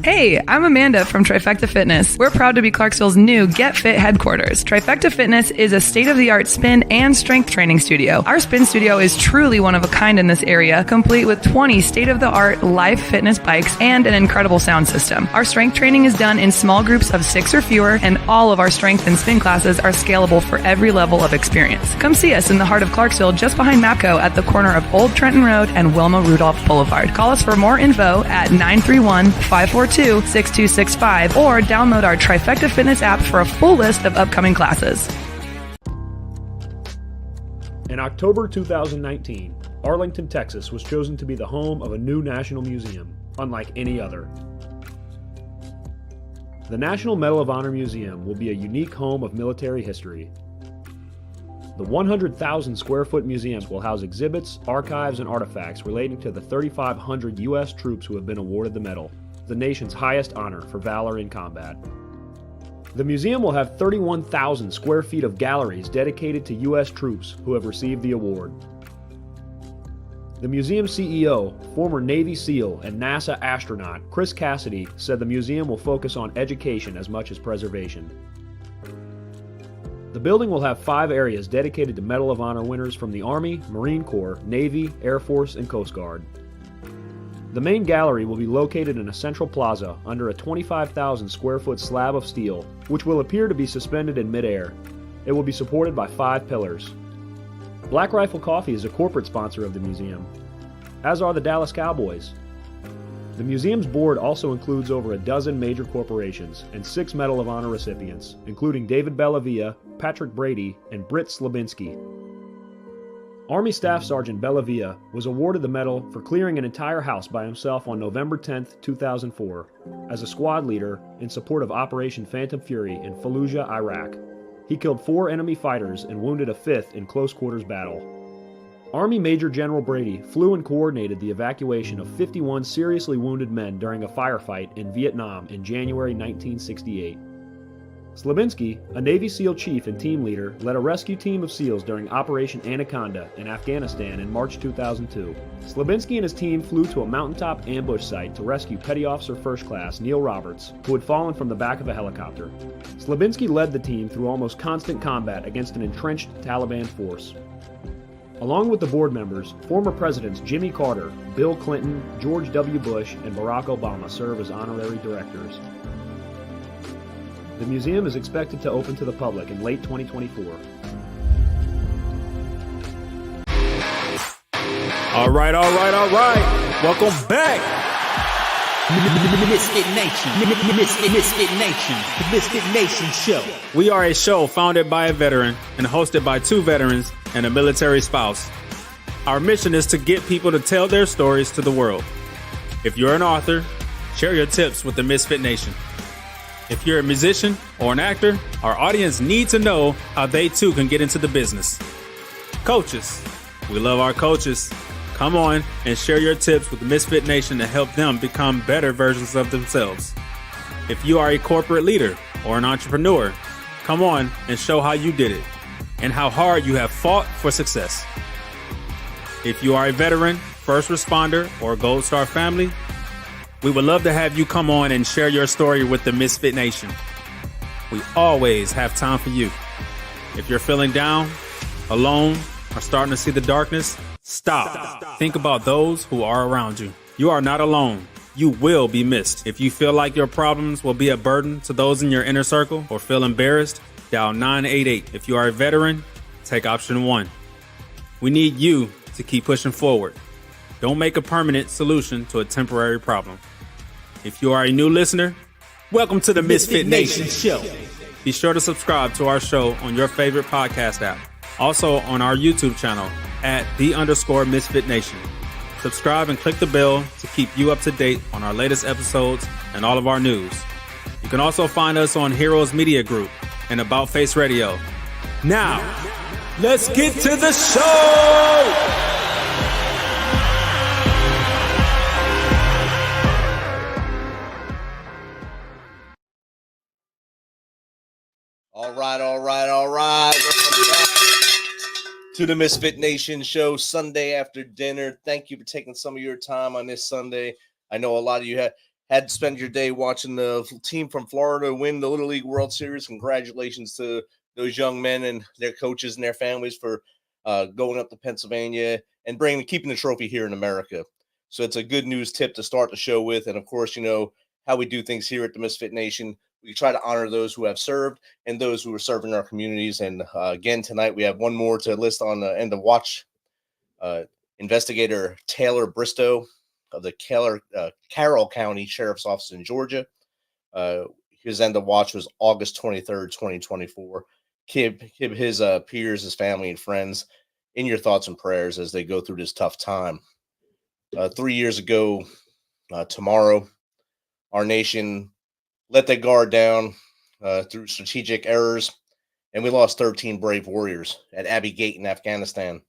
Hey, I'm Amanda from Trifecta Fitness. We're proud to be Clarksville's new Get Fit headquarters. Trifecta Fitness is a state-of-the-art spin and strength training studio. Our spin studio is truly one of a kind in this area, complete with 20 state-of-the-art live fitness bikes and an incredible sound system. Our strength training is done in small groups of 6 or fewer, and all of our strength and spin classes are scalable for every level of experience. Come see us in the heart of Clarksville, just behind MAPCO at the corner of Old Trenton Road and Wilma Rudolph Boulevard. Call us for more info at 931-542-6265 or download our Trifecta Fitness app for a full list of upcoming classes. In October 2019, Arlington, Texas was chosen to be the home of a new national museum, unlike any other. The National Medal of Honor Museum will be a unique home of military history. The 100,000 square foot museum will house exhibits, archives, and artifacts relating to the 3,500 U.S. troops who have been awarded the medal, the nation's highest honor for valor in combat. The museum will have 31,000 square feet of galleries dedicated to U.S. troops who have received the award. The museum CEO, former Navy SEAL and NASA astronaut Chris Cassidy, said the museum will focus on education as much as preservation. The building will have 5 areas dedicated to Medal of Honor winners from the Army, Marine Corps, Navy, Air Force, and Coast Guard. The main gallery will be located in a central plaza under a 25,000 square foot slab of steel, which will appear to be suspended in midair. It will be supported by 5 pillars. Black Rifle Coffee is a corporate sponsor of the museum, as are the Dallas Cowboys. The museum's board also includes over a dozen major corporations and 6 Medal of Honor recipients, including David Bellavia, Patrick Brady, and Britt Slabinski. Army Staff Sergeant Bellavia was awarded the medal for clearing an entire house by himself on November 10, 2004, as a squad leader in support of Operation Phantom Fury in Fallujah, Iraq. He killed 4 enemy fighters and wounded a 5th in close quarters battle. Army Major General Brady flew and coordinated the evacuation of 51 seriously wounded men during a firefight in Vietnam in January 1968. Slabinski, a Navy SEAL chief and team leader, led a rescue team of SEALs during Operation Anaconda in Afghanistan in March 2002. Slabinski and his team flew to a mountaintop ambush site to rescue Petty Officer First Class Neil Roberts, who had fallen from the back of a helicopter. Slabinski led the team through almost constant combat against an entrenched Taliban force. Along with the board members, former presidents Jimmy Carter, Bill Clinton, George W. Bush, and Barack Obama serve as honorary directors. The museum is expected to open to the public in late 2024. All right. Welcome back. Misfit Nation. Misfit Nation. The Misfit Nation Show. We are a show founded by a veteran and hosted by 2 veterans and a military spouse. Our mission is to get people to tell their stories to the world. If you're an author, share your tips with the Misfit Nation. If you're a musician or an actor, our audience needs to know how they too can get into the business. Coaches, we love our coaches. Come on and share your tips with the Misfit Nation to help them become better versions of themselves. If you are a corporate leader or an entrepreneur, come on and show how you did it and how hard you have fought for success. If you are a veteran, first responder, or Gold Star family, we would love to have you come on and share your story with the Misfit Nation. We always have time for you. If you're feeling down, alone, or starting to see the darkness, stop. Think about those who are around you. You are not alone. You will be missed. If you feel like your problems will be a burden to those in your inner circle or feel embarrassed, dial 988. If you are a veteran, take option 1. We need you to keep pushing forward. Don't make a permanent solution to a temporary problem. If you are a new listener, welcome to the Misfit Nation Show. Be sure to subscribe to our show on your favorite podcast app. Also on our YouTube channel at @the_Misfit Nation. Subscribe and click the bell to keep you up to date on our latest episodes and all of our news. You can also find us on Heroes Media Group and About Face Radio. Now, let's get to the show! All right. Welcome back to the Misfit Nation Show, Sunday after dinner. Thank you for taking some of your time on this Sunday. I know a lot of you had to spend your day watching the team from Florida win the Little League World Series. Congratulations to those young men and their coaches and their families for going up to Pennsylvania and keeping the trophy here in America. So it's a good news tip to start the show with. And of course, you know how we do things here at the Misfit Nation. We try to honor those who have served and those who are serving our communities. And again, tonight we have one more to list on the end of watch. Investigator Taylor Bristow of the Carroll County Sheriff's Office in Georgia. His end of watch was August 23rd, 2024. Keep his peers, his family, and friends in your thoughts and prayers as they go through this tough time. 3 years ago, tomorrow, our nation let their guard down through strategic errors, and we lost 13 brave warriors at Abbey Gate in Afghanistan.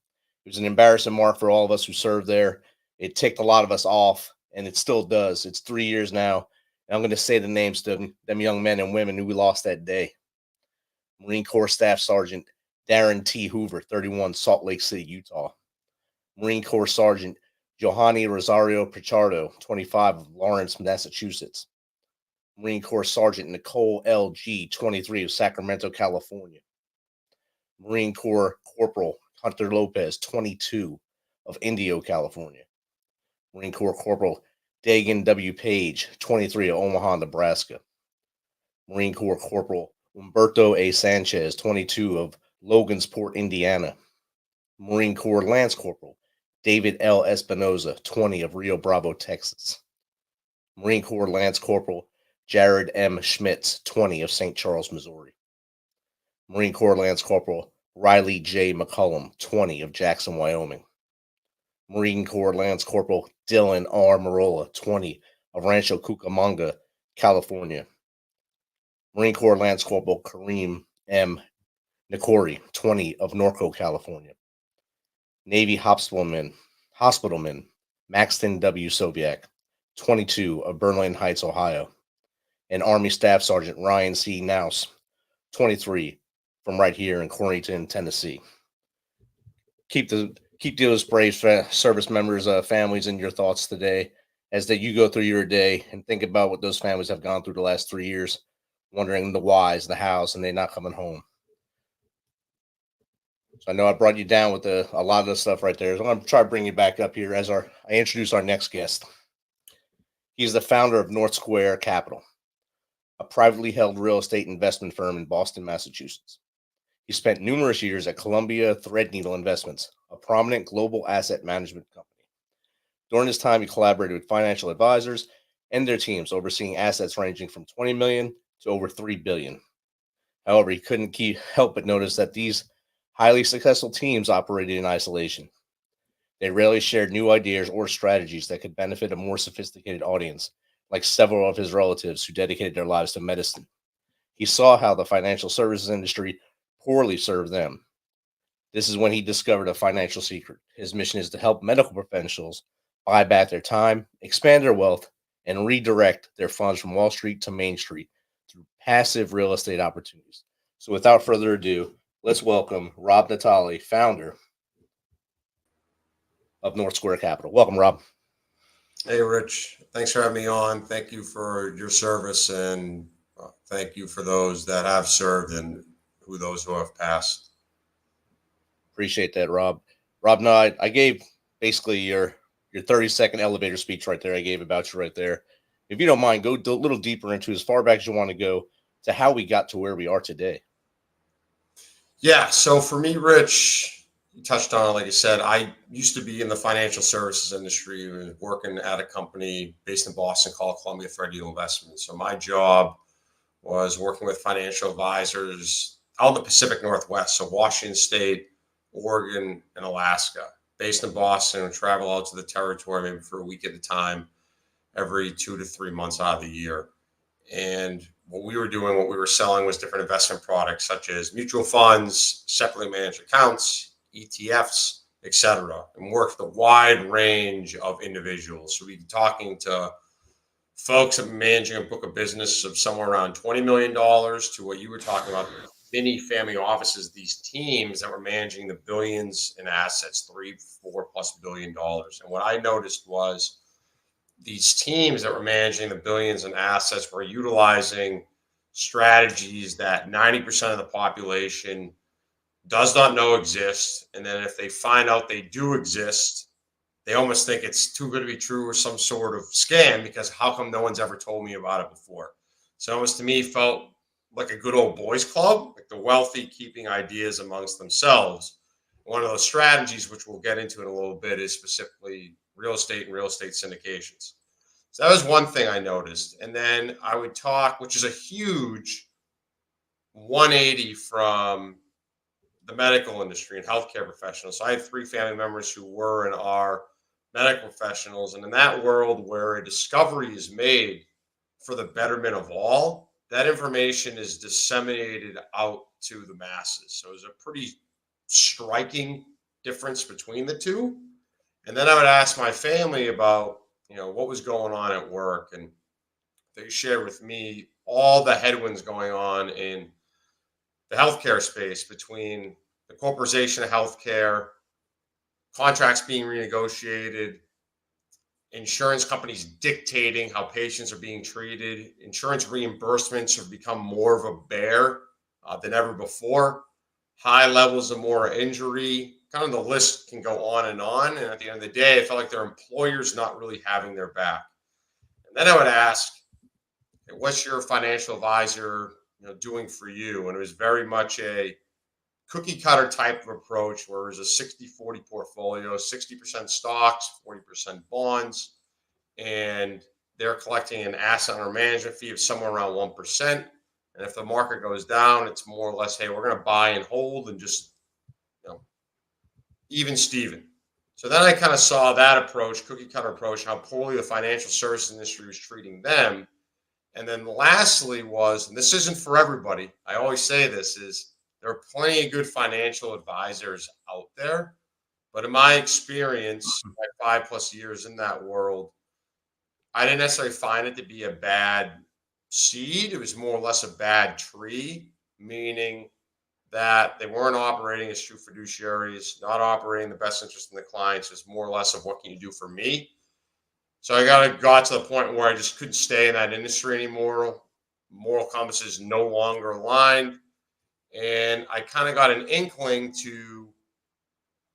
It was an embarrassing mark for all of us who served there. It ticked a lot of us off, and it still does. It's 3 years now, and I'm going to say the names to them young men and women who we lost that day. Marine Corps Staff Sergeant Darren T. Hoover, 31, Salt Lake City, Utah. Marine Corps Sergeant Johanny Rosario Pichardo, 25, of Lawrence, Massachusetts. Marine Corps Sergeant Nicole L.G., 23, of Sacramento, California. Marine Corps Corporal Hunter Lopez, 22, of Indio, California. Marine Corps Corporal Dagan W. Page, 23, of Omaha, Nebraska. Marine Corps Corporal Humberto A. Sanchez, 22, of Logansport, Indiana. Marine Corps Lance Corporal David L. Espinoza, 20, of Rio Bravo, Texas. Marine Corps Lance Corporal Jared M. Schmitz, 20, of St. Charles, Missouri. Marine Corps Lance Corporal Riley J. McCullum, 20, of Jackson, Wyoming. Marine Corps Lance Corporal Dylan R. Marola, 20, of Rancho Cucamonga, California. Marine Corps Lance Corporal Kareem M. Nikori, 20, of Norco, California. Navy Hospitalman Maxton W. Soviak, 22, of Berlin Heights, Ohio. And Army Staff Sergeant Ryan C. Nouse, 23, from right here in Corrington, Tennessee. Keep those brave service members' families in your thoughts today as that you go through your day and think about what those families have gone through the last 3 years, wondering the whys, the hows, and they're not coming home. So I know I brought you down with a lot of the stuff right there. So I'm going to try to bring you back up here as I introduce our next guest. He's the founder of North Square Capital, a privately held real estate investment firm in Boston, Massachusetts. He spent numerous years at Columbia Threadneedle Investments, a prominent global asset management company. During this time, he collaborated with financial advisors and their teams, overseeing assets ranging from $20 million to over $3 billion. However, he couldn't help but notice that these highly successful teams operated in isolation. They rarely shared new ideas or strategies that could benefit a more sophisticated audience, like several of his relatives who dedicated their lives to medicine. He saw how the financial services industry poorly served them. This is when he discovered a financial secret. His mission is to help medical professionals buy back their time, expand their wealth, and redirect their funds from Wall Street to Main Street through passive real estate opportunities. So without further ado, let's welcome Rob Natale, founder of North Square Capital. Welcome, Rob. Hey, Rich. Thanks for having me on. Thank you for your service, and thank you for those that have served and those who have passed. Appreciate that, Rob. Rob, no, I gave basically your 30-second elevator speech right there. I gave about you right there. If you don't mind, go a little deeper into as far back as you want to go to how we got to where we are today. Yeah. So for me, Rich, you touched on it. Like I said, I used to be in the financial services industry, working at a company based in Boston called Columbia Threadneedle Investments. So my job was working with financial advisors out in the Pacific Northwest, so Washington State, Oregon, and Alaska. Based in Boston, and travel out to the territory maybe for a week at a time, every 2 to 3 months out of the year. And what we were doing, what we were selling was different investment products such as mutual funds, separately managed accounts, ETFs, etc., and worked with a wide range of individuals. So we'd be talking to folks that are managing a book of business of somewhere around $20 million to what you were talking about, many family offices, these teams that were managing the billions in assets, $3-4+ billion. And what I noticed was these teams that were managing the billions in assets were utilizing strategies that 90% of the population does not know exist. And then if they find out they do exist, they almost think it's too good to be true or some sort of scam, because how come no one's ever told me about it before? So it almost to me felt like a good old boys club, like the wealthy keeping ideas amongst themselves. One of those strategies, which we'll get into in a little bit, is specifically real estate and real estate syndications. So that was one thing I noticed. And then I would talk, which is a huge 180 from the medical industry and healthcare professionals. So I had 3 family members who were and are medical professionals. And in that world where a discovery is made for the betterment of all, that information is disseminated out to the masses. So it's a pretty striking difference between the two. And then I would ask my family about, what was going on at work. And they shared with me all the headwinds going on in the healthcare space, between the corporatization of healthcare, contracts being renegotiated, insurance companies dictating how patients are being treated, insurance reimbursements have become more of a bear than ever before, high levels of moral injury, kind of the list can go on. And at the end of the day, I felt like their employers not really having their back. And then I would ask, what's your financial advisor doing for you? And it was very much a cookie cutter type of approach, where it was a 60-40 portfolio, 60% stocks, 40% bonds, and they're collecting an asset under management fee of somewhere around 1%. And if the market goes down, it's more or less, hey, we're going to buy and hold and just even Steven. So then I kind of saw that approach, cookie cutter approach, how poorly the financial services industry was treating them. And then lastly was, and this isn't for everybody, I always say this, is there are plenty of good financial advisors out there. But in my experience, my 5+ years in that world, I didn't necessarily find it to be a bad seed. It was more or less a bad tree, meaning that they weren't operating as true fiduciaries, not operating the best interest in the clients. It's more or less of, what can you do for me? So I got to the point where I just couldn't stay in that industry anymore. Moral compass is no longer aligned. And I kind of got an inkling to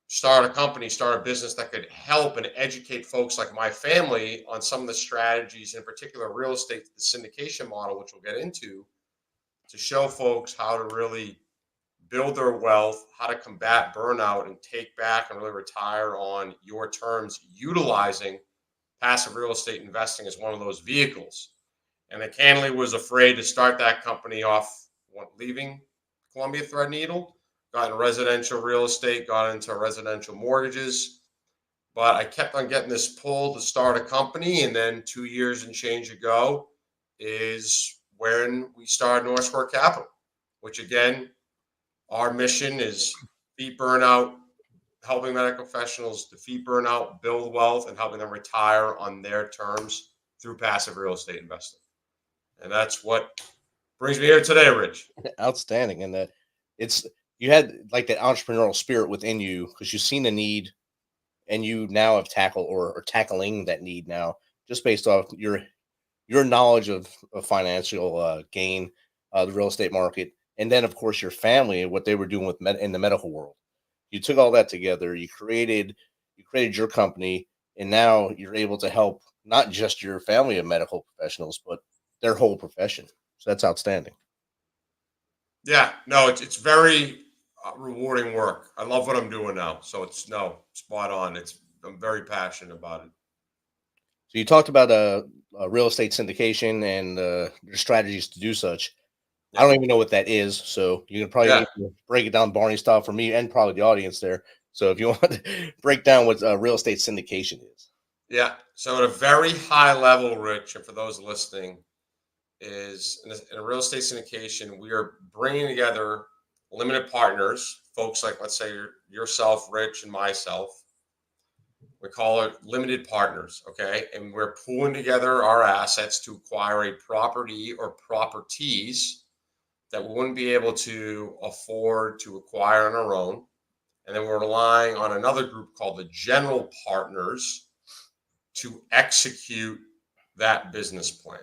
start a company, start a business that could help and educate folks like my family on some of the strategies, in particular real estate, the syndication model, which we'll get into, to show folks how to really build their wealth, how to combat burnout and take back and really retire on your terms, utilizing passive real estate investing as one of those vehicles. And I candidly was afraid to start that company off leaving Columbia Threadneedle, got into residential real estate, got into residential mortgages, but I kept on getting this pull to start a company. And then 2 years and change ago is when we started North Shore Capital, which again, our mission is defeat burnout, helping medical professionals defeat burnout, build wealth, and helping them retire on their terms through passive real estate investing. And that's what brings me here today, Rich. Outstanding. And you had like that entrepreneurial spirit within you, because you've seen the need and you now have tackled or tackling that need now, just based off your knowledge of financial gain, the real estate market. And then, of course, your family and what they were doing in the medical world. You took all that together. You created your company, and now you're able to help not just your family of medical professionals, but their whole profession. So that's outstanding. Yeah, no, it's very rewarding work. I love what I'm doing now. So it's spot on. I'm very passionate about it. So you talked about real estate syndication and your strategies to do such. I don't even know what that is, so you can probably need to break it down Barney style for me and probably the audience there. So if you want to break down what real estate syndication is. Yeah, so at a very high level, Rich, and for those listening, is in a real estate syndication, we are bringing together limited partners, folks like, let's say, yourself, Rich, and myself. We call it limited partners, okay? And we're pooling together our assets to acquire a property or properties that we wouldn't be able to afford to acquire on our own. And then we're relying on another group called the general partners to execute that business plan.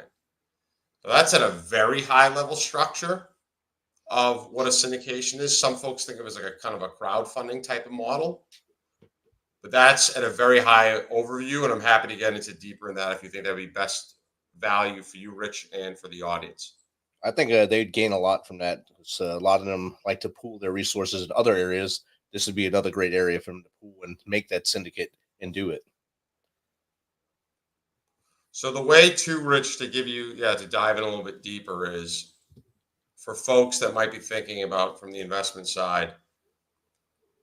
So that's at a very high level structure of what a syndication is. Some folks think of it as like a kind of a crowdfunding type of model, but that's at a very high overview. And I'm happy to get into deeper in that if you think that'd be best value for you, Rich, and for the audience. I think they'd gain a lot from that. A lot of them like to pool their resources in other areas. This would be another great area for them to pool and make that syndicate and do it. So the way to, Rich, to give you, to dive in a little bit deeper is for folks that might be thinking about from the investment side,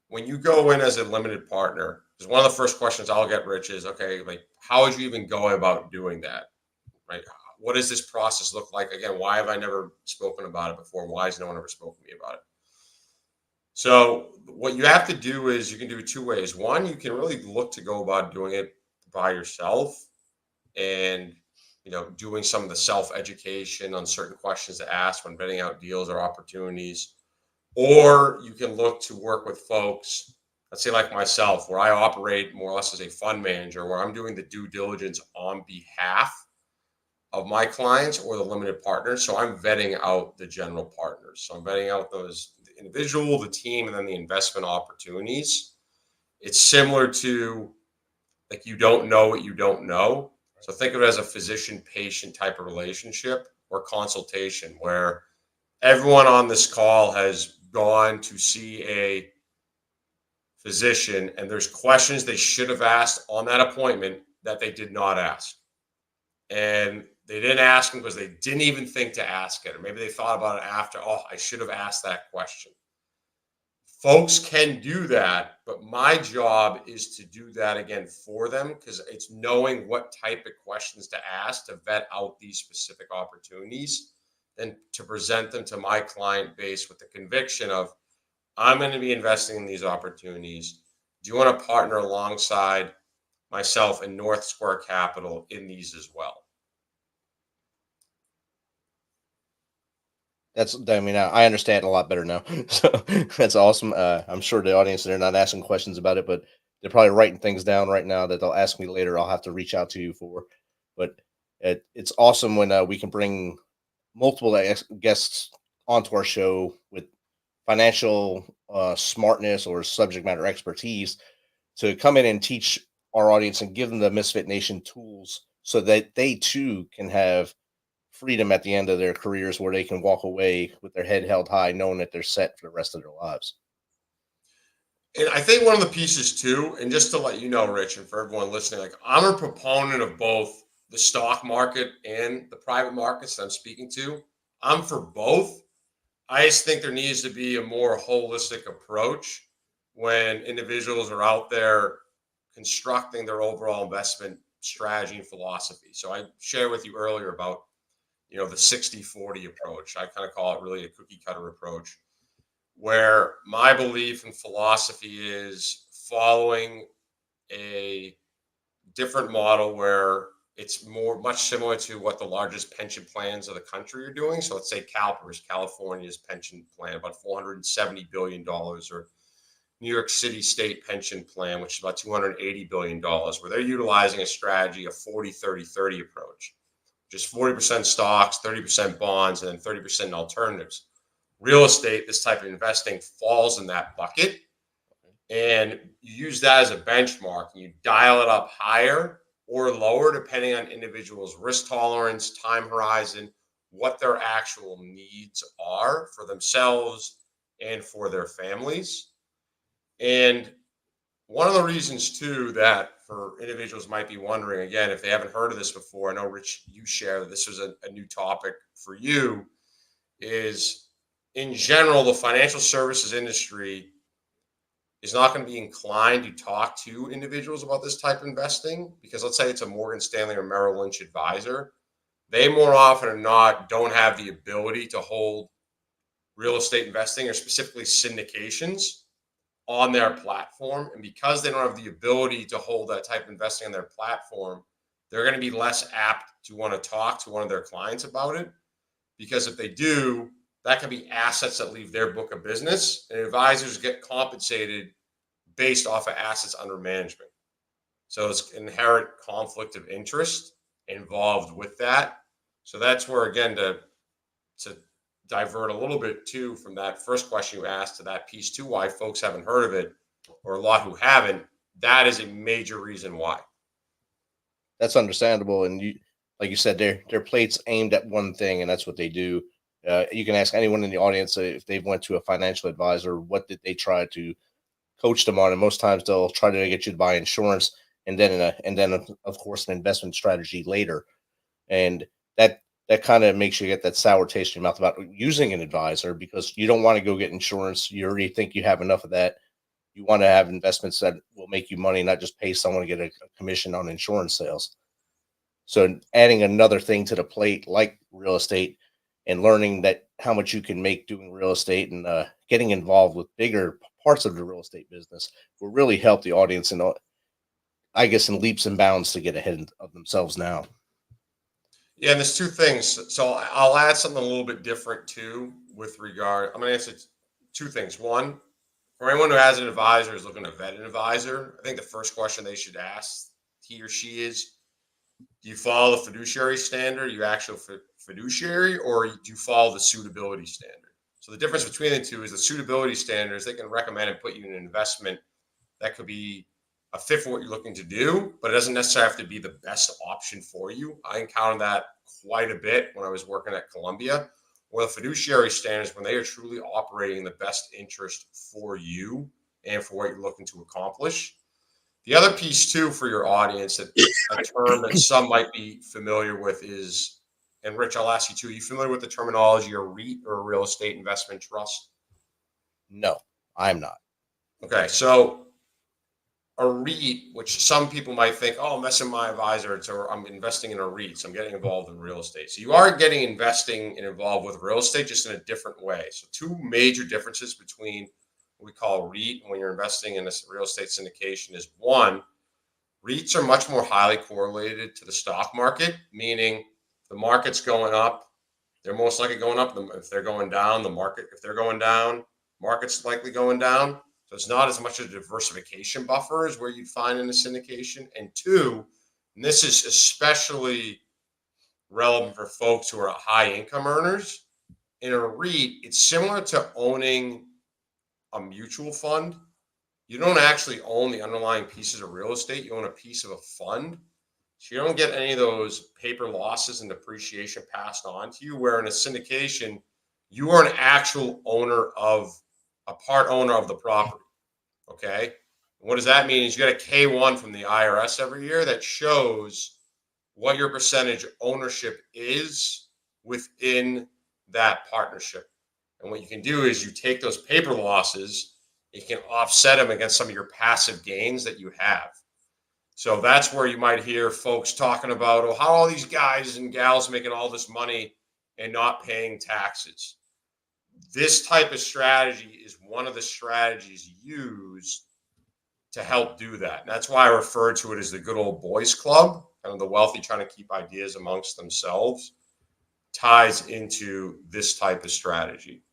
when you go in as a limited partner, because one of the first questions I'll get, Rich, is, okay, like, how would you even go about doing that, right? What does this process look like? Again, why have I never spoken about it before? Why has no one ever spoken to me about it? So what you have to do is you can do it two ways. One, you can really look to go about doing it by yourself and, doing some of the self-education on certain questions to ask when vetting out deals or opportunities. Or you can look to work with folks, let's say like myself, where I operate more or less as a fund manager, where I'm doing the due diligence on behalf of my clients or the limited partners. So I'm vetting out the general partners. So I'm vetting out those, the individual, the team, and then the investment opportunities. It's similar to like you don't know what you don't know. So think of it as a physician-patient type of relationship or consultation where everyone on this call has gone to see a physician and there's questions they should have asked on that appointment that they did not ask. And they didn't ask them because they didn't even think to ask it. Or maybe they thought about it after, I should have asked that question. Folks can do that, but my job is to do that again for them because it's knowing what type of questions to ask to vet out these specific opportunities and to present them to my client base with the conviction of, I'm going to be investing in these opportunities. Do you want to partner alongside myself and North Square Capital in these as well? I understand a lot better now. So that's awesome. I'm sure the audience, they're not asking questions about it, but they're probably writing things down right now that they'll ask me later. I'll have to reach out to you for, but it's awesome when we can bring multiple guests onto our show with financial smartness or subject matter expertise to come in and teach our audience and give them the Misfit Nation tools so that they too can have freedom at the end of their careers where they can walk away with their head held high, knowing that they're set for the rest of their lives. And I think one of the pieces too, and just to let you know, Rich, and for everyone listening, like I'm a proponent of both the stock market and the private markets that I'm speaking to. I'm for both. I just think there needs to be a more holistic approach when individuals are out there constructing their overall investment strategy and philosophy. So I shared with you earlier about, the 60-40 approach. I kind of call it really a cookie cutter approach, where my belief and philosophy is following a different model where it's much similar to what the largest pension plans of the country are doing. So let's say CalPERS, California's pension plan, about $470 billion, or New York City State Pension Plan, which is about $280 billion, where they're utilizing a strategy of 40-30-30 approach, just 40% stocks, 30% bonds, and then 30% in alternatives. Real estate, this type of investing falls in that bucket. And you use that as a benchmark and you dial it up higher or lower, depending on individuals' risk tolerance, time horizon, what their actual needs are for themselves and for their families. And one of the reasons too that for individuals might be wondering, again, if they haven't heard of this before, I know, Rich, you share that this was a new topic for you, is in general, the financial services industry is not going to be inclined to talk to individuals about this type of investing because let's say it's a Morgan Stanley or Merrill Lynch advisor. They more often than not don't have the ability to hold real estate investing or specifically syndications on their platform. And because they don't have the ability to hold that type of investing on their platform, they're going to be less apt to want to talk to one of their clients about it. Because if they do, that can be assets that leave their book of business, and advisors get compensated based off of assets under management. So it's inherent conflict of interest involved with that. So that's where, again, to divert a little bit too from that first question you asked to that piece too, why folks haven't heard of it, or a lot who haven't, that is a major reason why. That's understandable. And you, like you said, their plate's aimed at one thing, and that's what they do. You can ask anyone in the audience if they've went to a financial advisor, what did they try to coach them on? And most times they'll try to get you to buy insurance, and then of course an investment strategy later. And that kind of makes you get that sour taste in your mouth about using an advisor, because you don't want to go get insurance. You already think you have enough of that. You want to have investments that will make you money, not just pay someone to get a commission on insurance sales. So adding another thing to the plate, like real estate, and learning that how much you can make doing real estate, and getting involved with bigger parts of the real estate business will really help the audience, and I guess in leaps and bounds to get ahead of themselves now. Yeah, and there's two things. So I'll add something a little bit different too with regard. I'm going to answer two things. One, for anyone who has an advisor, is looking to vet an advisor, I think the first question they should ask, he or she, is, do you follow the fiduciary standard? Are you actual fiduciary, or do you follow the suitability standard? So the difference between the two is the suitability standards, they can recommend and put you in an investment that could be a fit for what you're looking to do, but it doesn't necessarily have to be the best option for you. I encountered that quite a bit when I was working at Columbia, where the fiduciary standards, when they are truly operating in the best interest for you and for what you're looking to accomplish. The other piece too for your audience, that a term that some might be familiar with is, and Rich, I'll ask you too, are you familiar with the terminology a REIT, or a real estate investment trust? No, I'm not. Okay, so a REIT, which some people might think, oh, I'm messing my advisor, or I'm investing in a REIT, so I'm getting involved in real estate. So you are getting investing and involved with real estate, just in a different way. So two major differences between what we call REIT and when you're investing in a real estate syndication is, one, REITs are much more highly correlated to the stock market, meaning the market's going up, they're most likely going up. If they're going down, if they're going down, market's likely going down. So it's not as much a diversification buffer as where you'd find in a syndication. And two, and this is especially relevant for folks who are high income earners, in a REIT, it's similar to owning a mutual fund. You don't actually own the underlying pieces of real estate. You own a piece of a fund. So you don't get any of those paper losses and depreciation passed on to you, where in a syndication, you are an actual owner of a part owner of the property. Okay. And what does that mean? Is you get a K-1 from the IRS every year that shows what your percentage ownership is within that partnership. And what you can do is you take those paper losses, you can offset them against some of your passive gains that you have. So that's where you might hear folks talking about, oh, how all these guys and gals making all this money and not paying taxes. This type of strategy is one of the strategies used to help do that. And that's why I refer to it as the good old boys club, kind of the wealthy trying to keep ideas amongst themselves, ties into this type of strategy.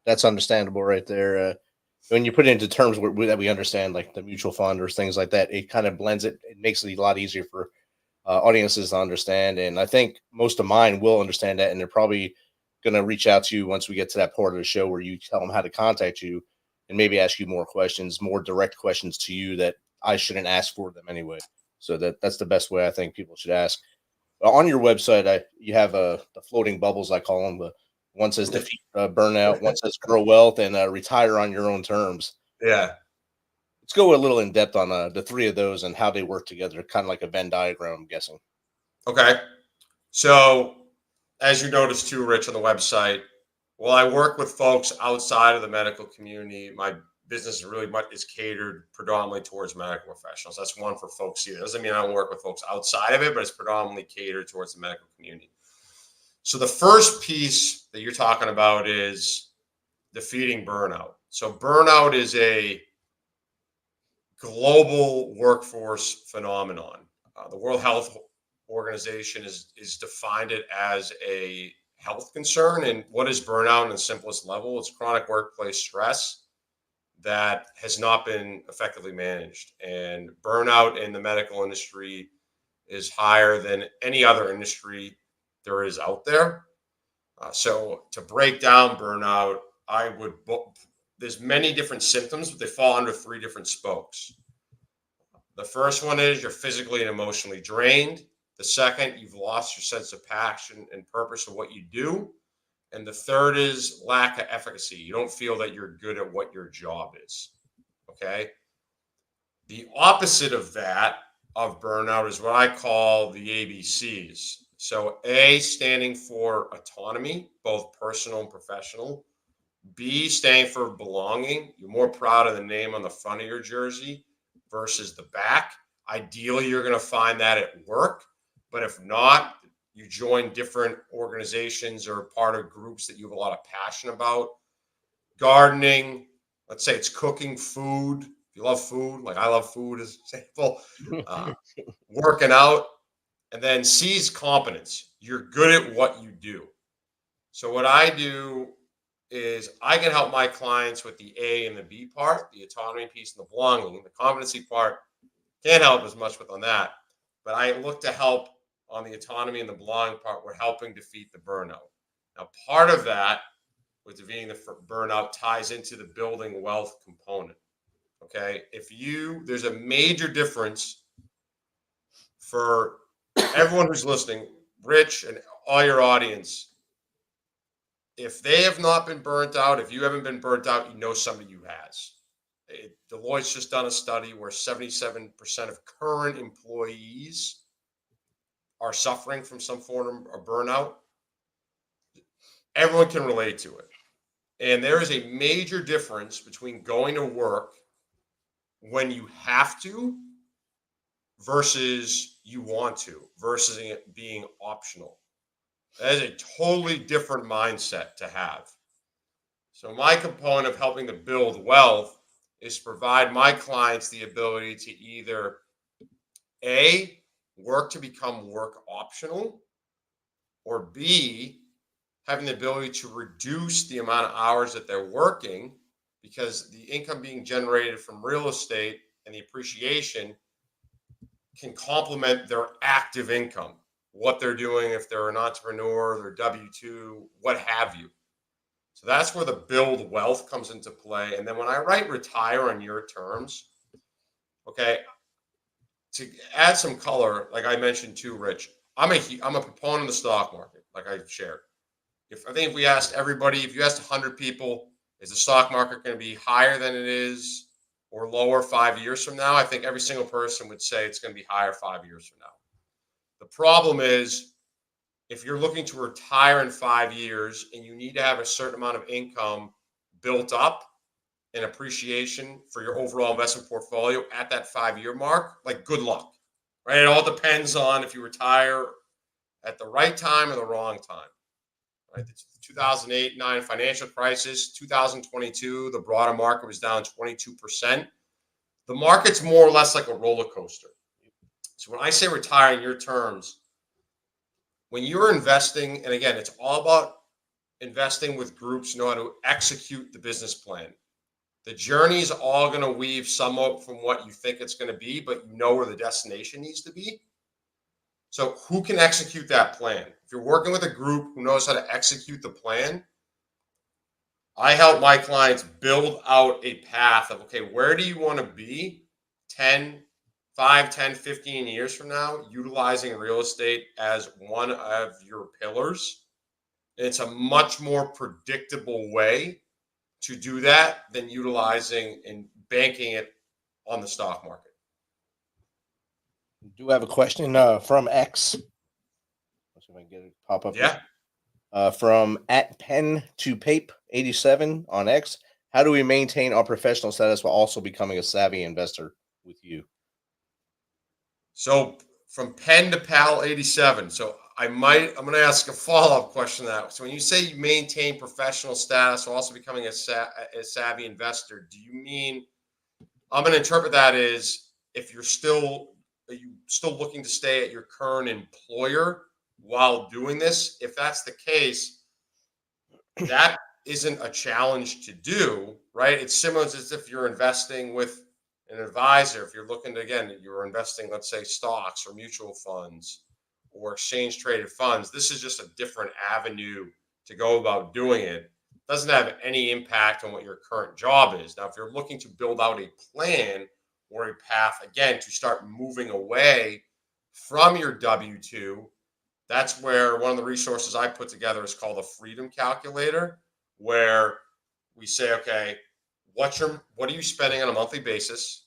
That's understandable right there. When you put it into terms that we understand, like the mutual fund or things like that, it kind of blends it. It makes it a lot easier for audiences to understand. And I think most of mine will understand that. And they're probably going to reach out to you once we get to that part of the show where you tell them how to contact you, and maybe ask you more questions, more direct questions to you that I shouldn't ask for them anyway. So that's the best way I think people should ask. On your website, you have the floating bubbles, I call them. One says defeat burnout, one says grow wealth, and retire on your own terms. Yeah. Let's go a little in depth on the three of those and how they work together, kind of like a Venn diagram, I'm guessing. Okay. So as you noticed too, Rich, on the website, well, I work with folks outside of the medical community. My business is catered predominantly towards medical professionals. That's one for folks here. It doesn't mean I don't work with folks outside of it, but it's predominantly catered towards the medical community. So the first piece that you're talking about is defeating burnout. So burnout is a global workforce phenomenon. The World Health Organization is defined it as a health concern. And what is burnout in the simplest level? It's chronic workplace stress that has not been effectively managed. And burnout in the medical industry is higher than any other industry there is out there. So to break down burnout, there's many different symptoms, but they fall under 3 different spokes. The first one is you're physically and emotionally drained. The second, you've lost your sense of passion and purpose of what you do. And the third is lack of efficacy. You don't feel that you're good at what your job is. Okay. The opposite of that, of burnout, is what I call the ABCs. So A, standing for autonomy, both personal and professional. B, standing for belonging. You're more proud of the name on the front of your jersey versus the back. Ideally, you're going to find that at work. But if not, you join different organizations or part of groups that you have a lot of passion about. Gardening, let's say it's cooking food. If you love food, like I love food as an example, working out. And then C is competence. You're good at what you do. So what I do is I can help my clients with the A and the B part, the autonomy piece and the belonging. The competency part can't help as much with on that. But I look to help on the autonomy and the belonging part. We're helping defeat the burnout. Now, part of that with defeating the burnout ties into the building wealth component. Okay. There's a major difference for everyone who's listening, Rich and all your audience. If they have not been burnt out, if you haven't been burnt out, you know somebody who has. Deloitte's just done a study where 77% of current employees are suffering from some form of burnout. Everyone can relate to it. And there is a major difference between going to work when you have to versus you want to, versus it being optional. That is a totally different mindset to have. So my component of helping to build wealth is to provide my clients the ability to either A, work to become work optional, or B, having the ability to reduce the amount of hours that they're working, because the income being generated from real estate and the appreciation can complement their active income, what they're doing if they're an entrepreneur, their W-2, what have you. So that's where the build wealth comes into play. And then when I write retire on your terms, okay, to add some color, like I mentioned too, Rich, I'm a proponent of the stock market, like I shared. If we asked everybody, if you asked 100 people, is the stock market going to be higher than it is or lower 5 years from now? I think every single person would say it's going to be higher 5 years from now. The problem is, if you're looking to retire in 5 years and you need to have a certain amount of income built up in appreciation for your overall investment portfolio at that 5-year mark, like good luck, right? It all depends on if you retire at the right time or the wrong time. Right? The 2008-9 financial crisis, 2022, the broader market was down 22%. The market's more or less like a roller coaster. So when I say retire in your terms, when you're investing, and again, it's all about investing with groups who know how to execute the business plan. The journey is all going to weave somewhat from what you think it's going to be, but you know where the destination needs to be. So who can execute that plan? If you're working with a group who knows how to execute the plan, I help my clients build out a path of, okay, where do you want to be 5, 10, 15 years from now, utilizing real estate as one of your pillars? And it's a much more predictable way to do that than utilizing and banking it on the stock market. Do have a question from X. Let's see if I can get it pop up. Yeah. From at pen to pape 87 on X. How do we maintain our professional status while also becoming a savvy investor with you? So from pen to pal 87. So I'm going to ask a follow-up question to that. So when you say you maintain professional status while also becoming a savvy investor, do you mean, I'm going to interpret that as if are you still looking to stay at your current employer while doing this? If that's the case, that isn't a challenge to do, right? It's similar as if you're investing with an advisor. If you're looking to, again, you're investing, let's say, stocks or mutual funds or exchange traded funds. This is just a different avenue to go about doing it. It doesn't have any impact on what your current job is. Now, if you're looking to build out a plan or a path, again, to start moving away from your W-2, that's where one of the resources I put together is called a freedom calculator, where we say, okay, what are you spending on a monthly basis?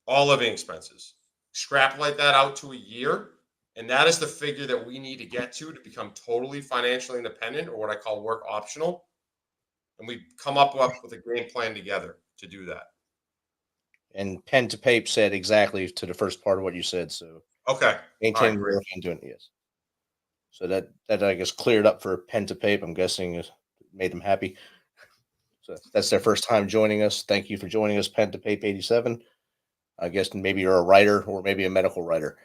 All living expenses. Extrapolate that out to a year, and that is the figure that we need to get to become totally financially independent, or what I call work optional. And we come up with a game plan together to do that. And pen to paper said exactly to the first part of what you said. So okay, maintain work and doing it. Yes. So that I guess cleared up for pen to paper. I'm guessing made them happy. So that's their first time joining us. Thank you for joining us, pen to paper 87. I guess maybe you're a writer or maybe a medical writer.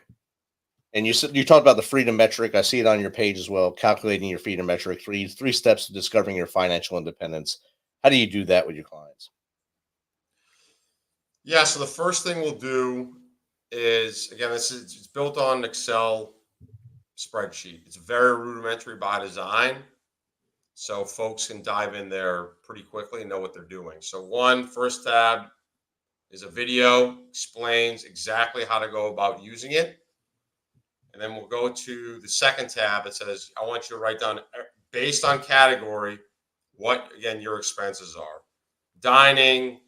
And you talked about the freedom metric. I see it on your page as well. Calculating your freedom metric, three steps to discovering your financial independence. How do you do that with your clients? Yeah. So the first thing we'll do is, again, it's built on an Excel spreadsheet. It's very rudimentary by design, so folks can dive in there pretty quickly and know what they're doing. So first tab is a video, explains exactly how to go about using it. And then we'll go to the second tab. It says, I want you to write down, based on category, what, again, your expenses are. Dining,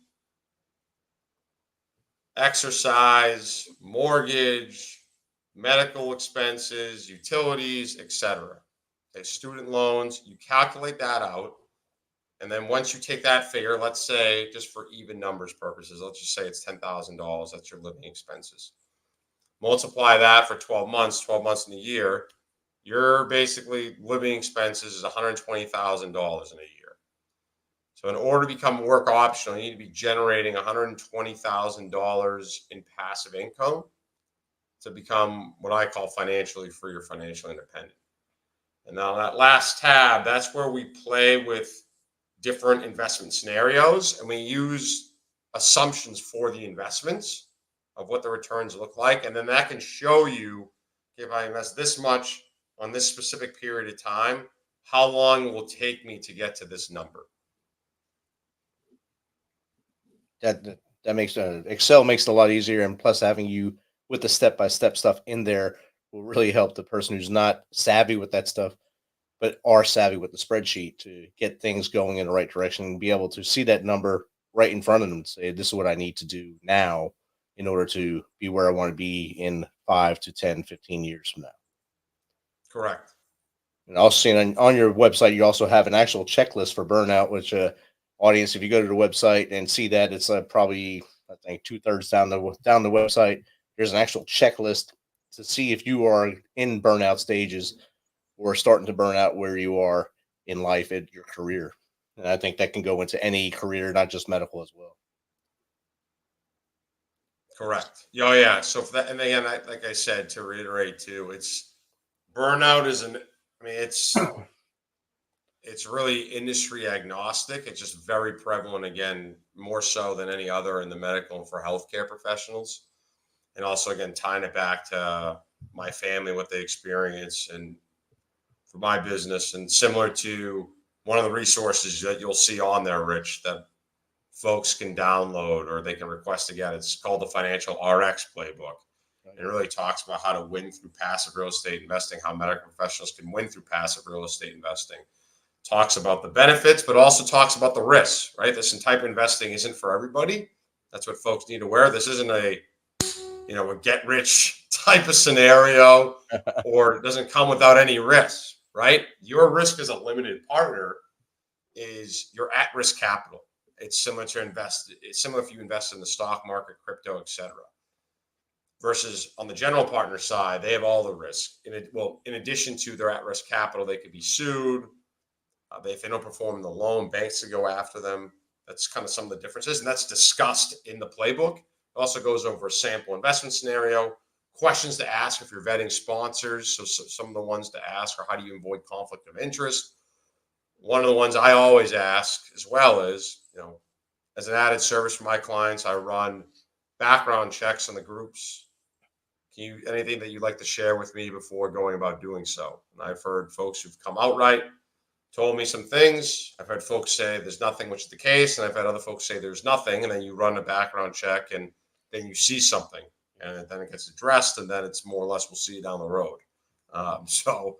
exercise, mortgage, medical expenses, utilities, etc. Okay, student loans, you calculate that out. And then once you take that figure, let's say, just for even numbers purposes, let's just say it's $10,000. That's your living expenses. Multiply that for 12 months in a year, your basically living expenses is $120,000 in a year. So in order to become work optional, you need to be generating $120,000 in passive income to become what I call financially free or financially independent. And now that last tab, that's where we play with different investment scenarios, and we use assumptions for the investments of what the returns look like. And then that can show you, if I invest this much on this specific period of time, how long it will take me to get to this number. That makes Excel makes it a lot easier, and plus having you with the step-by-step stuff in there will really help the person who's not savvy with that stuff, but are savvy with the spreadsheet, to get things going in the right direction and be able to see that number right in front of them and say, this is what I need to do now in order to be where I want to be in 5 to 10, 15 years from now. Correct. And also seeing on your website, you also have an actual checklist for burnout, which audience, if you go to the website and see that, it's probably, I think, 2/3 down the website. There's an actual checklist to see if you are in burnout stages or starting to burn out where you are in life at your career. And I think that can go into any career, not just medical as well. Correct. Oh, yeah. So for that, and again, like I said, to reiterate too, it's burnout it's really industry agnostic. It's just very prevalent, again, more so than any other in the medical and for healthcare professionals. And also, again, tying it back to my family, what they experience, and for my business, and similar to one of the resources that you'll see on there, Rich, that folks can download or they can request to get. It's called the Financial RX Playbook. It really talks about how to win through passive real estate investing, how medical professionals can win through passive real estate investing. Talks about the benefits, but also talks about the risks, right? This type of investing isn't for everybody. That's what folks need to wear. This isn't a get rich type of scenario, or it doesn't come without any risks, right? Your risk as a limited partner is your at-risk capital. It's similar to It's similar if you invest in the stock market, crypto, etc. Versus on the general partner side, they have all the risk. In addition to their at-risk capital, they could be sued. If they don't perform the loan, banks to go after them. That's kind of some of the differences, and that's discussed in the playbook. It also goes over a sample investment scenario, questions to ask if you're vetting sponsors. So some of the ones to ask are, how do you avoid conflict of interest? one of the ones I always ask as well is, as an added service for my clients, I run background checks on the groups. Anything that you'd like to share with me before going about doing so? And I've heard folks who've come outright, told me some things. I've heard folks say there's nothing, which is the case. And I've had other folks say there's nothing. And then you run a background check and then you see something and then it gets addressed. And then it's more or less, we'll see you down the road. So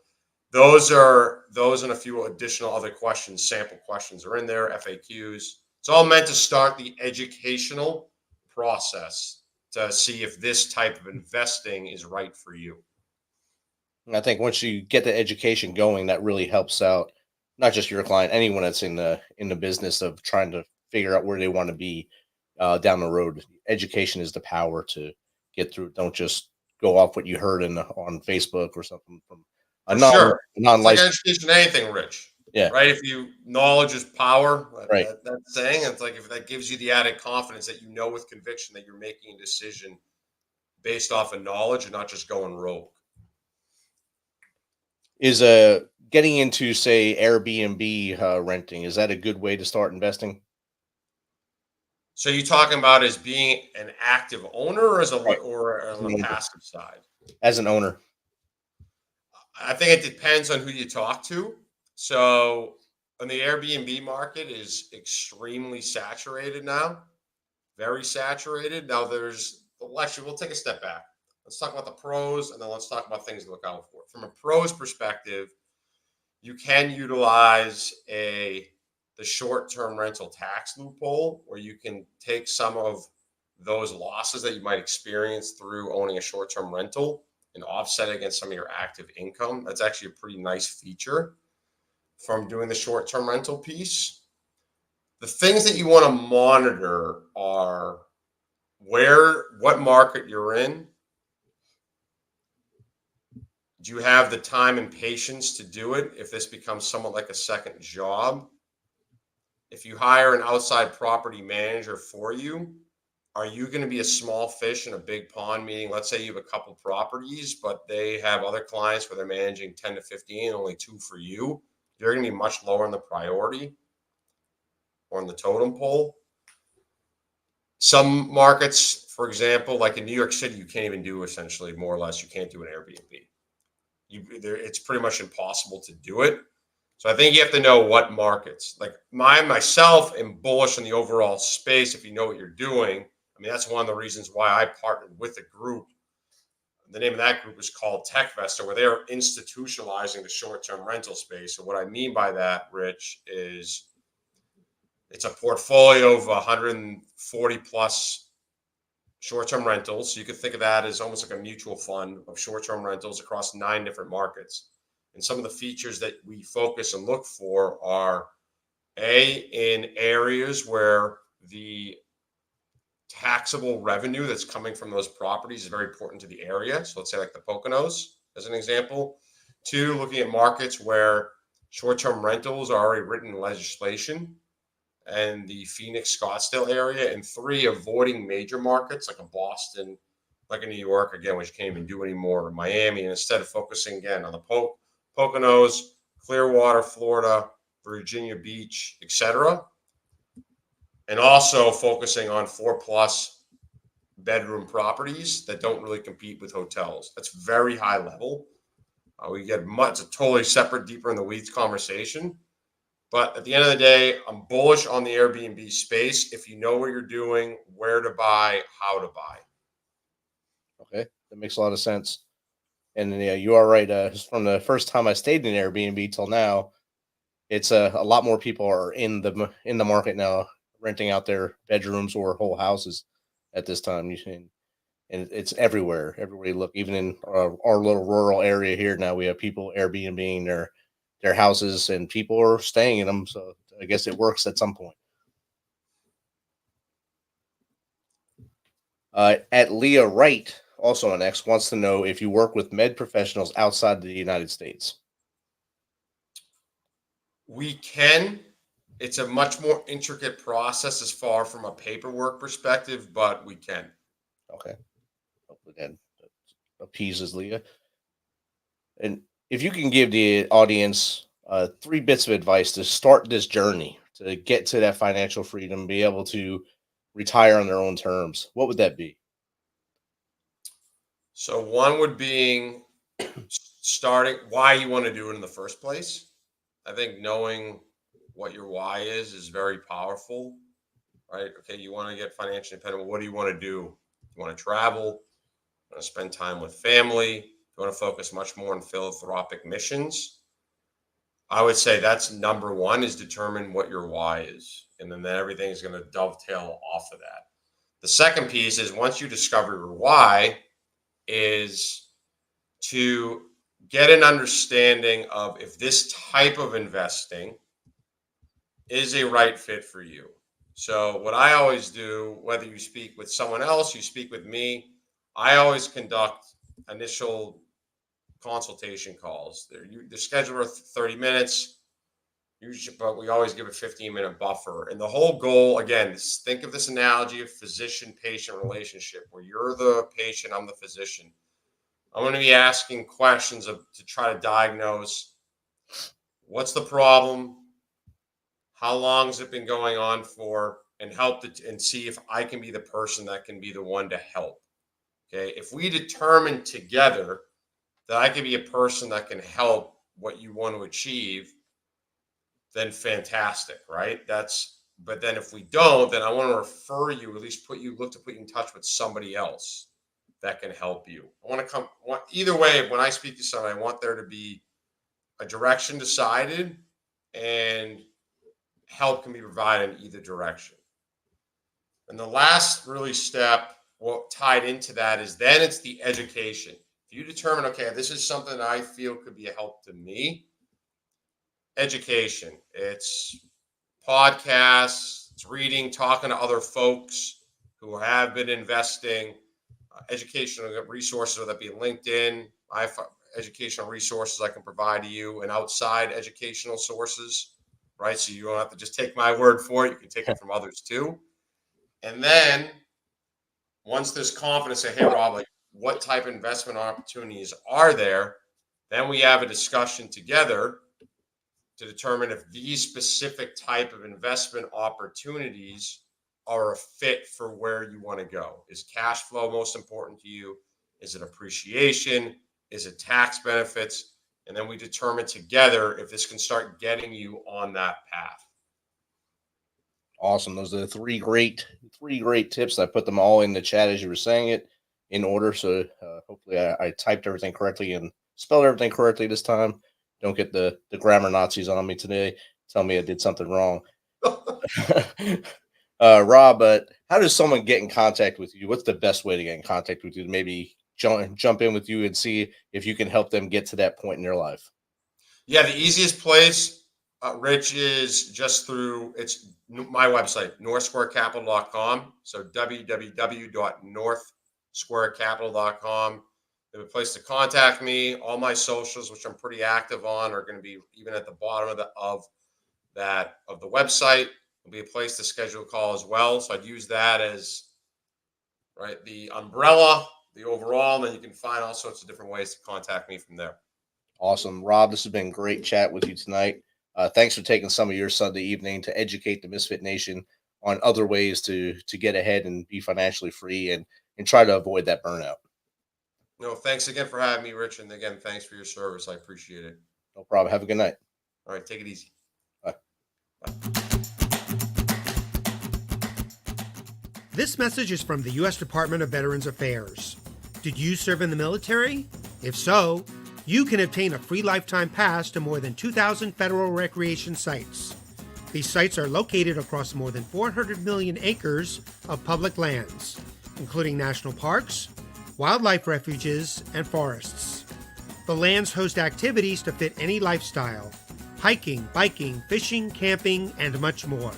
those and a few additional other questions, sample questions are in there, FAQs. It's all meant to start the educational process to see if this type of investing is right for you. And I think once you get the education going, that really helps out not just your client, anyone that's in the business of trying to figure out where they want to be down the road. Education is the power to get through. Don't just go off what you heard on Facebook or something from a non-licensed. It's like education, anything, Rich. Yeah. Right. If knowledge is power, right. That's saying, it's like if that gives you the added confidence that with conviction that you're making a decision based off of knowledge and not just going rogue. Is getting into, say, Airbnb renting, is that a good way to start investing? So you talking about as being an active owner or or on the passive side? As an owner. I think it depends on who you talk to. So on the Airbnb market is extremely saturated now, very saturated. Now we'll take a step back. Let's talk about the pros and then let's talk about things to look out for. From a pros perspective, you can utilize the short-term rental tax loophole where you can take some of those losses that you might experience through owning a short-term rental and offset it against some of your active income. That's actually a pretty nice feature from doing the short-term rental piece. The things that you want to monitor are what market you're in. Do you have the time and patience to do it if this becomes somewhat like a second job? If you hire an outside property manager for you, are you going to be a small fish in a big pond? Meaning, let's say you have a couple properties, but they have other clients where they're managing 10 to 15, only 2 for you. You're going to be much lower in the priority or in the totem pole. Some markets, for example, like in New York City, you can't even do essentially more or less, you can't do an Airbnb. It's pretty much impossible to do it. So I think you have to know what markets. Like myself am bullish in the overall space if you know what you're doing. I mean, that's one of the reasons why I partnered with a group. The name of that group is called TechVesta, where they are institutionalizing the short-term rental space. So what I mean by that, Rich, is it's a portfolio of 140 plus short-term rentals. So you could think of that as almost like a mutual fund of short-term rentals across 9 different markets. And some of the features that we focus and look for are in areas where the taxable revenue that's coming from those properties is very important to the area. So let's say like the Poconos as an example. 2, looking at markets where short-term rentals are already written in legislation and the Phoenix, Scottsdale area. And 3, avoiding major markets like a Boston, like a New York, again, which you can't even do anymore, or Miami. And instead of focusing again on the Poconos, Clearwater, Florida, Virginia Beach, etc. And also focusing on 4+ bedroom properties that don't really compete with hotels. That's very high level. We get it's a totally separate, deeper in the weeds conversation. But at the end of the day, I'm bullish on the Airbnb space if you know what you're doing, where to buy, how to buy. Okay, that makes a lot of sense. And yeah, you are right. From the first time I stayed in Airbnb till now, it's a lot more people are in the market now, renting out their bedrooms or whole houses at this time. And it's everywhere. Everywhere you look, even in our little rural area here now, we have people Airbnb-ing their houses, and people are staying in them. So I guess it works at some point. At Leah Wright, also on X, wants to know if you work with med professionals outside the United States. We can. It's a much more intricate process as far from a paperwork perspective, but we can. Okay. Hopefully that appeases Leah. And if you can give the audience 3 bits of advice to start this journey to get to that financial freedom, be able to retire on their own terms, what would that be? So one would be starting why you want to do it in the first place. I think knowing what your why is very powerful, right? Okay, you want to get financially independent. What do you want to do? You want to travel? You want to spend time with family? You want to focus much more on philanthropic missions? I would say that's number one, is determine what your why is. And then everything is going to dovetail off of that. The second piece is, once you discover your why, is to get an understanding of if this type of investing is a right fit for you. So what I always do, whether you speak with someone else, you speak with me, I always conduct initial consultation calls. They're scheduled for 30 minutes, usually, but we always give a 15-minute buffer. And the whole goal, again, is, think of this analogy of physician-patient relationship, where you're the patient, I'm the physician. I'm going to be asking questions to try to diagnose what's the problem, how long has it been going on for, and and see if I can be the person that can be the one to help. Okay, if we determine together that I can be a person that can help what you want to achieve, then fantastic, right? But then if we don't, then I want to refer you, at least look to put you in touch with somebody else that can help you. Either way, when I speak to somebody, I want there to be a direction decided and help can be provided in either direction. And the last really step, what tied into that, is then it's the education. If you determine, okay, this is something that I feel could be a help to me, education. It's podcasts, it's reading, talking to other folks who have been investing, educational resources, whether that be LinkedIn. I have educational resources I can provide to you, and outside educational sources, right? So you don't have to just take my word for it. You can take it from others too. And then once there's confidence, say, hey, Rob, like, what type of investment opportunities are there? Then we have a discussion together to determine if these specific type of investment opportunities are a fit for where you want to go. Is cash flow most important to you? Is it appreciation? Is it tax benefits? And then we determine together if this can start getting you on that path. Awesome. Those are the three great tips. I put them all in the chat as you were saying it in order. So hopefully I typed everything correctly and spelled everything correctly this time. Don't get the grammar Nazis on me today. Tell me I did something wrong. Rob, how does someone get in contact with you? What's the best way to get in contact with you to maybe jump in with you and see if you can help them get to that point in their life? Yeah, the easiest place, Rich, is just through my website, northsquarecapital.com. So www.northsquarecapital.com. They have a place to contact me. All my socials, which I'm pretty active on, are going to be even at the bottom of the website. There'll be a place to schedule a call as well. So I'd use that as the umbrella, the overall, and then you can find all sorts of different ways to contact me from there. Awesome. Rob, this has been great chat with you tonight. Thanks for taking some of your Sunday evening to educate the Misfit Nation on other ways to get ahead and be financially free and try to avoid that burnout. No, thanks again for having me, Rich. And again, thanks for your service. I appreciate it. No problem. Have a good night. All right. Take it easy. Bye. Bye. This message is from the U.S. Department of Veterans Affairs. Did you serve in the military? If so, you can obtain a free lifetime pass to more than 2,000 federal recreation sites. These sites are located across more than 400 million acres of public lands, including national parks, wildlife refuges, and forests. The lands host activities to fit any lifestyle: hiking, biking, fishing, camping, and much more.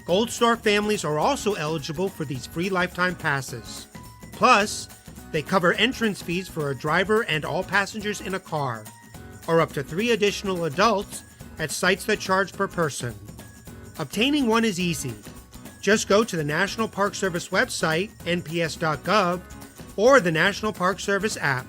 Gold Star families are also eligible for these free lifetime passes. Plus, they cover entrance fees for a driver and all passengers in a car, or up to 3 additional adults at sites that charge per person. Obtaining one is easy. Just go to the National Park Service website, nps.gov, or the National Park Service app.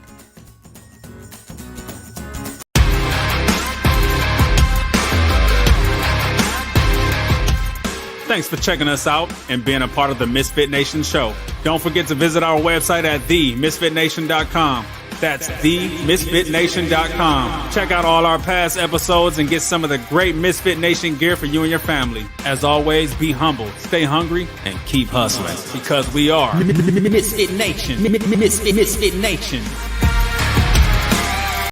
Thanks for checking us out and being a part of the Misfit Nation show. Don't forget to visit our website at themisfitnation.com. That's themisfitnation.com. Check out all our past episodes and get some of the great Misfit Nation gear for you and your family. As always, be humble, stay hungry, and keep hustling because we are Misfit Nation. Misfit Nation.